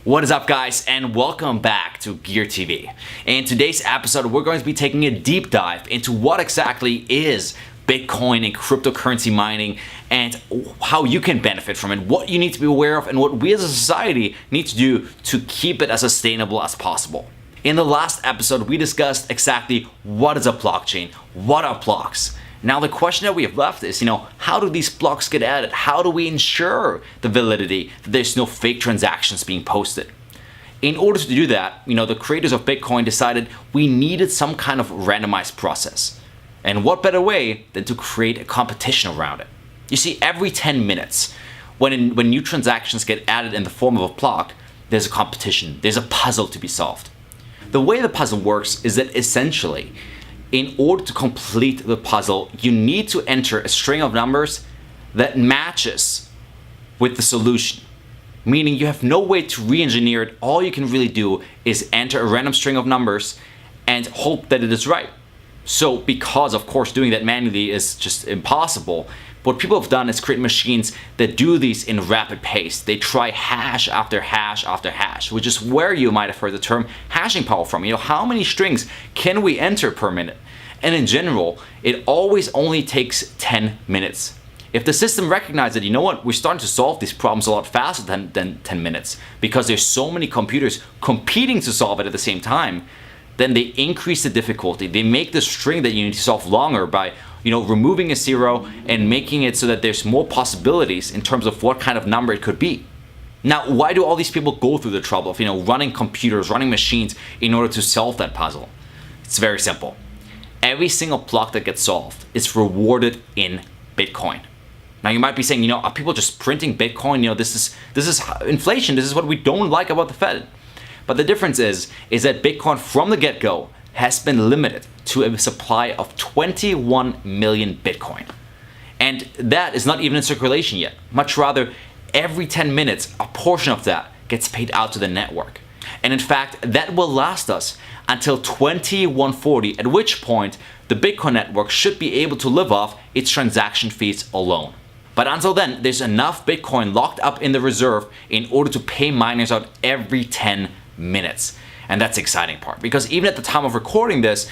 What is up, guys, and welcome back to Gear TV. In today's episode, we're going to be taking a deep dive into what exactly is Bitcoin and cryptocurrency mining and how you can benefit from it, what you need to be aware of, and what we as a society need to do to keep it as sustainable as possible. In the last episode, we discussed exactly what is a blockchain, what are blocks. Now the question that we have left is, how do these blocks get added? How do we ensure the validity that there's no fake transactions being posted? In order to do that, the creators of Bitcoin decided we needed some kind of randomized process. And what better way than to create a competition around it? You see, every 10 minutes, when new transactions get added in the form of a block, there's a competition, there's a puzzle to be solved. The way the puzzle works is that essentially, in order to complete the puzzle, you need to enter a string of numbers that matches with the solution. Meaning you have no way to re-engineer it. All you can really do is enter a random string of numbers and hope that it is right. So because, of course, doing that manually is just impossible, what people have done is create machines that do these in rapid pace. They try hash after hash after hash, which is where you might have heard the term hashing power from. How many strings can we enter per minute? And in general, it always only takes 10 minutes. If the system recognizes that, we're starting to solve these problems a lot faster than 10 minutes because there's so many computers competing to solve it at the same time, then they increase the difficulty. They make the string that you need to solve longer by removing a zero and making it so that there's more possibilities in terms of what kind of number it could be. Now, why do all these people go through the trouble of running computers, running machines in order to solve that puzzle? It's very simple. Every single block that gets solved is rewarded in Bitcoin. Now you might be saying, are people just printing Bitcoin? This is inflation. This is what we don't like about the Fed. But the difference is that Bitcoin from the get-go has been limited to a supply of 21 million Bitcoin. And that is not even in circulation yet. Much rather, every 10 minutes, a portion of that gets paid out to the network. And in fact, that will last us until 2140, at which point the Bitcoin network should be able to live off its transaction fees alone. But until then, there's enough Bitcoin locked up in the reserve in order to pay miners out every 10 minutes. And that's the exciting part, because even at the time of recording this,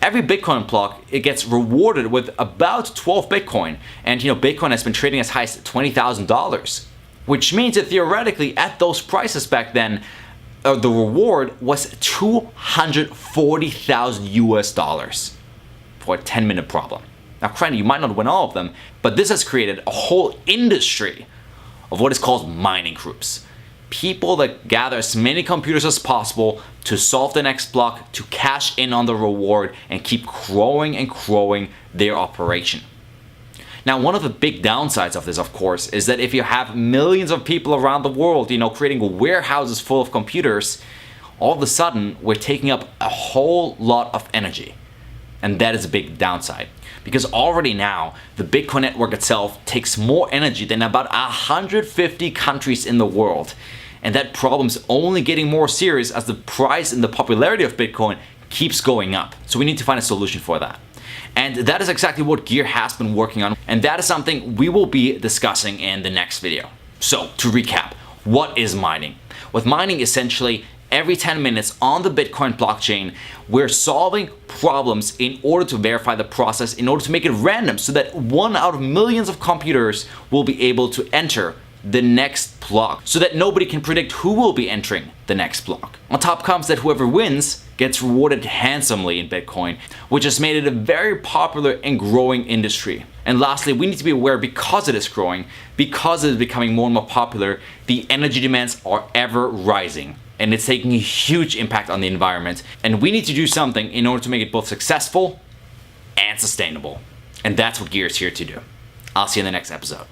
every Bitcoin block, it gets rewarded with about 12 Bitcoin. And Bitcoin has been trading as high as $20,000, which means that theoretically at those prices back then, the reward was $240,000 US for a 10-minute problem. Now, granted, you might not win all of them, but this has created a whole industry of what is called mining groups. People that gather as many computers as possible to solve the next block, to cash in on the reward, and keep growing and growing their operation. Now, one of the big downsides of this, of course, is that if you have millions of people around the world, creating warehouses full of computers, all of a sudden, we're taking up a whole lot of energy. And that is a big downside. Because already now, the Bitcoin network itself takes more energy than about 150 countries in the world. And that problem's only getting more serious as the price and the popularity of Bitcoin keeps going up. So we need to find a solution for that. And that is exactly what Gear has been working on. And that is something we will be discussing in the next video. So to recap, what is mining? With mining, essentially, every 10 minutes on the Bitcoin blockchain, we're solving problems in order to verify the process, in order to make it random so that one out of millions of computers will be able to enter the next block so that nobody can predict who will be entering the next block. On top comes that whoever wins gets rewarded handsomely in Bitcoin, which has made it a very popular and growing industry. And lastly, we need to be aware, because it is growing, because it is becoming more and more popular, the energy demands are ever rising. And it's taking a huge impact on the environment. And we need to do something in order to make it both successful and sustainable. And that's what Gear is here to do. I'll see you in the next episode.